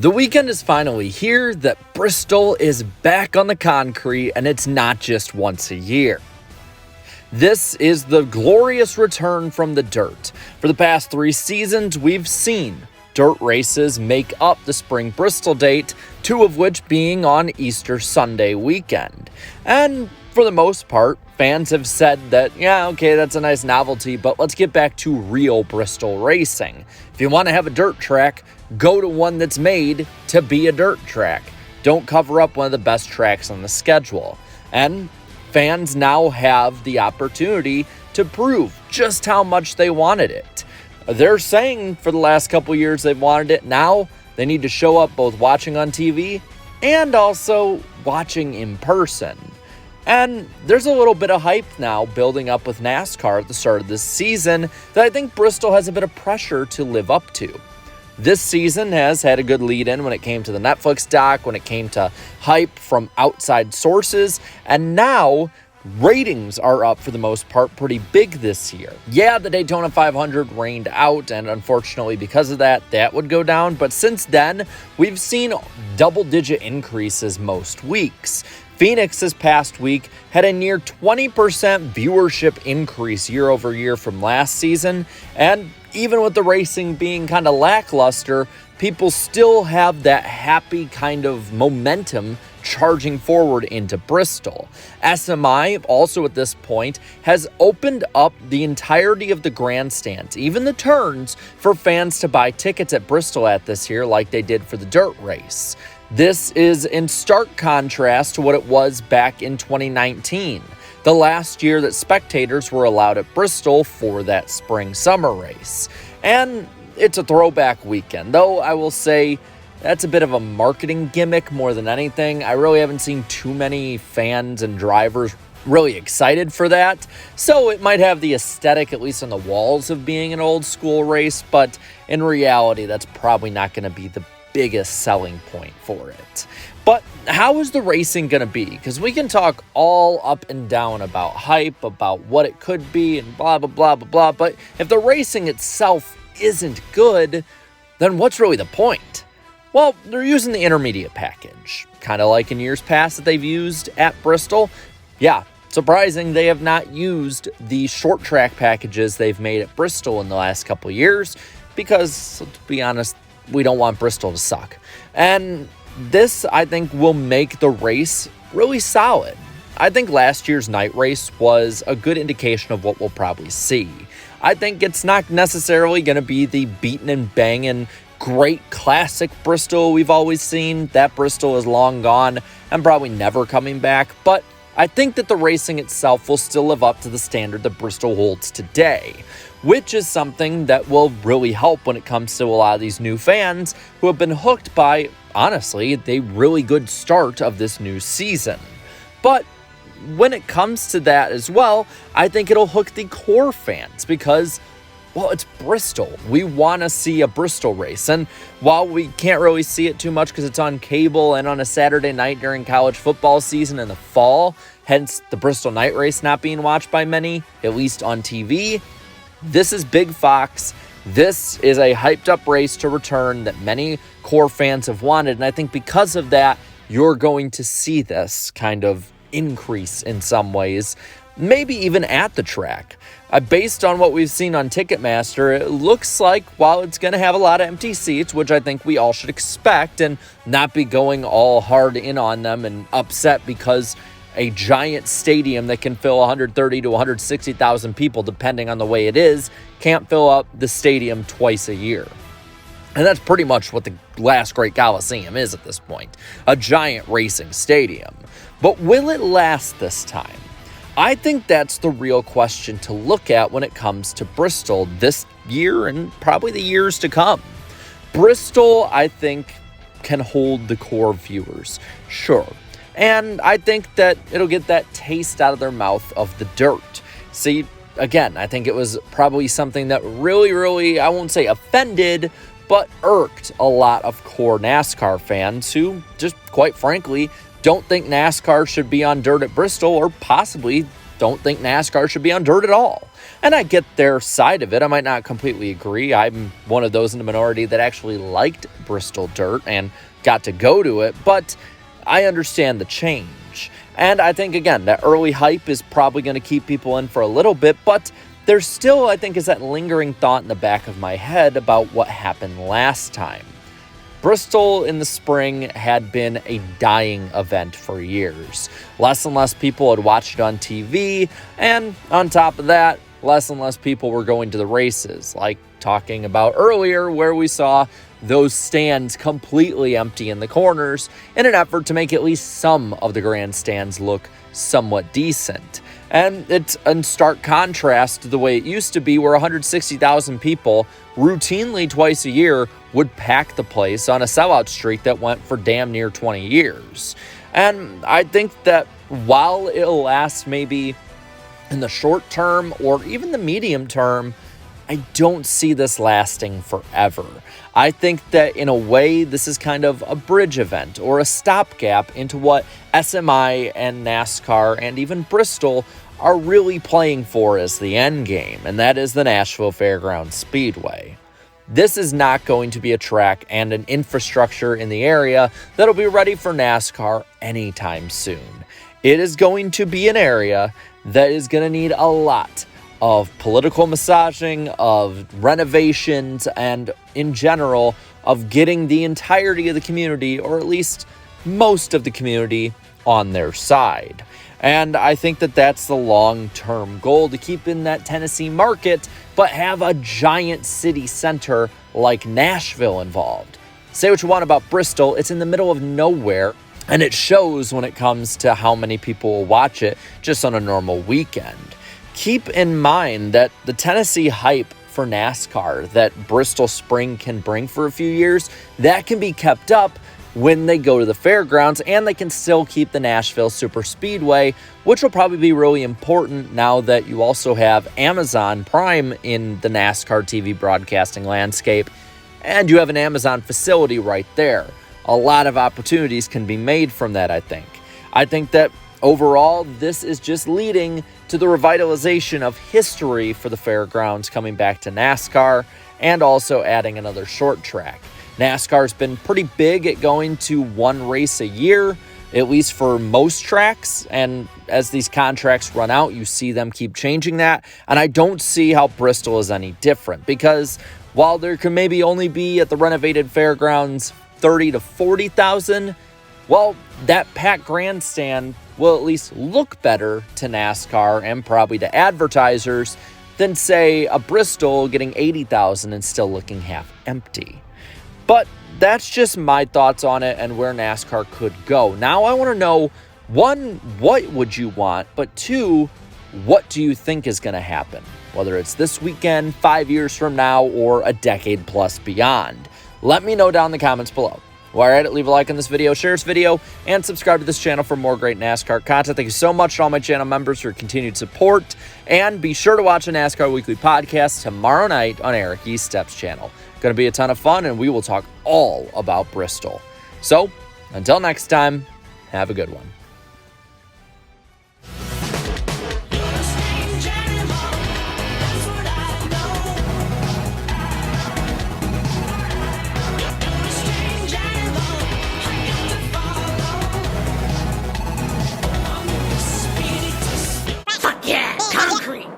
The weekend is finally here, that Bristol is back on the concrete, and it's not just once a year. This is the glorious return from the dirt. For the past 3 seasons, we've seen dirt races make up the spring Bristol date, 2 of which being on Easter Sunday weekend. And for the most part, fans have said that, yeah, okay, that's a nice novelty, but let's get back to real Bristol racing. If you want to have a dirt track, go to one that's made to be a dirt track. Don't cover up one of the best tracks on the schedule. And fans now have the opportunity to prove just how much they wanted it. They're saying for the last couple years they've wanted it. Now they need to show up both watching on TV and also watching in person. And there's a little bit of hype now building up with NASCAR at the start of this season that I think Bristol has a bit of pressure to live up to. This season has had a good lead-in when it came to the Netflix doc, when it came to hype from outside sources, and now ratings are up for the most part pretty big this year. Yeah, the Daytona 500 rained out, and unfortunately because of that would go down, but since then, we've seen double-digit increases most weeks. Phoenix this past week had a near 20% viewership increase year over year from last season, and even with the racing being kind of lackluster, people still have that happy kind of momentum charging forward into Bristol. SMI also at this point has opened up the entirety of the grandstands, even the turns, for fans to buy tickets at Bristol at this year like they did for the dirt race. This is in stark contrast to what it was back in 2019, the last year that spectators were allowed at Bristol for that spring-summer race. And it's a throwback weekend, though I will say that's a bit of a marketing gimmick more than anything. I really haven't seen too many fans and drivers really excited for that, so it might have the aesthetic, at least on the walls, of being an old school race, but in reality, that's probably not going to be the biggest selling point for it. But how is the racing going to be? Because we can talk all up and down about hype, about what it could be, and blah, blah, blah, blah, blah. But if the racing itself isn't good, then what's really the point? Well, they're using the intermediate package, kind of like in years past that they've used at Bristol. Yeah, surprising they have not used the short track packages they've made at Bristol in the last couple years, because, to be honest, we don't want Bristol to suck. And this, I think, will make the race really solid. I think last year's night race was a good indication of what we'll probably see. I think it's not necessarily going to be the beating and banging great classic Bristol we've always seen. That Bristol is long gone and probably never coming back. But I think that the racing itself will still live up to the standard that Bristol holds today, which is something that will really help when it comes to a lot of these new fans who have been hooked by, honestly, the really good start of this new season. But when it comes to that as well, I think it'll hook the core fans because, well, it's Bristol. We want to see a Bristol race. And while we can't really see it too much because it's on cable and on a Saturday night during college football season in the fall, hence the Bristol night race not being watched by many, at least on TV, this is Big Fox. This is a hyped up race to return that many core fans have wanted. And I think because of that, you're going to see this kind of increase in some ways, maybe even at the track. Based on what we've seen on Ticketmaster, it looks like while it's going to have a lot of empty seats, which I think we all should expect and not be going all hard in on them and upset because a giant stadium that can fill 130 to 160,000 people, depending on the way it is, can't fill up the stadium twice a year. And that's pretty much what the last great Coliseum is at this point, a giant racing stadium. But will it last this time? I think that's the real question to look at when it comes to Bristol this year and probably the years to come. Bristol, I think, can hold the core viewers, sure. And I think that it'll get that taste out of their mouth of the dirt. See, again, I think it was probably something that really, I won't say offended, but irked a lot of core NASCAR fans who just, quite frankly, don't think NASCAR should be on dirt at Bristol, or possibly don't think NASCAR should be on dirt at all. And I get their side of it. I might not completely agree. I'm one of those in the minority that actually liked Bristol Dirt and got to go to it, but I understand the change. And I think, again, that early hype is probably going to keep people in for a little bit, but there's still, I think, is that lingering thought in the back of my head about what happened last time. Bristol in the spring had been a dying event for years. Less and less people had watched it on TV, and on top of that, less and less people were going to the races, like talking about earlier, where we saw those stands completely empty in the corners in an effort to make at least some of the grandstands look somewhat decent. And it's in stark contrast to the way it used to be, where 160,000 people routinely twice a year would pack the place on a sellout streak that went for damn near 20 years. And I think that while it'll last maybe in the short term or even the medium term, I don't see this lasting forever. I think that in a way, this is kind of a bridge event or a stopgap into what SMI and NASCAR and even Bristol are really playing for as the end game, and that is the Nashville Fairgrounds Speedway. This is not going to be a track and an infrastructure in the area that'll be ready for NASCAR anytime soon. It is going to be an area that is going to need a lot of political massaging, of renovations, and in general, of getting the entirety of the community, or at least most of the community, on their side. And I think that that's the long-term goal, to keep in that Tennessee market, but have a giant city center like Nashville involved. Say what you want about Bristol, it's in the middle of nowhere, and it shows when it comes to how many people will watch it just on a normal weekend. Keep in mind that the Tennessee hype for NASCAR that Bristol Spring can bring for a few years, that can be kept up when they go to the fairgrounds, and they can still keep the Nashville Super Speedway, which will probably be really important now that you also have Amazon Prime in the NASCAR TV broadcasting landscape, and you have an Amazon facility right there. A lot of opportunities can be made from that, I think. I think that overall, this is just leading to the revitalization of history for the fairgrounds, coming back to NASCAR and also adding another short track. NASCAR's been pretty big at going to one race a year, at least for most tracks. And as these contracts run out, you see them keep changing that. And I don't see how Bristol is any different, because while there can maybe only be at the renovated fairgrounds 30 to 40,000, well, that packed grandstand will at least look better to NASCAR and probably to advertisers than, say, a Bristol getting 80,000 and still looking half empty. But that's just my thoughts on it and where NASCAR could go. Now I want to know, one, what would you want? But two, what do you think is going to happen? Whether it's this weekend, 5 years from now, or a decade plus beyond. Let me know down in the comments below. While you're at it, leave a like on this video, share this video, and subscribe to this channel for more great NASCAR content. Thank you so much to all my channel members for your continued support. And be sure to watch a NASCAR Weekly podcast tomorrow night on Eric E. Steps channel. Going to be a ton of fun, and we will talk all about Bristol. So, until next time, have a good one.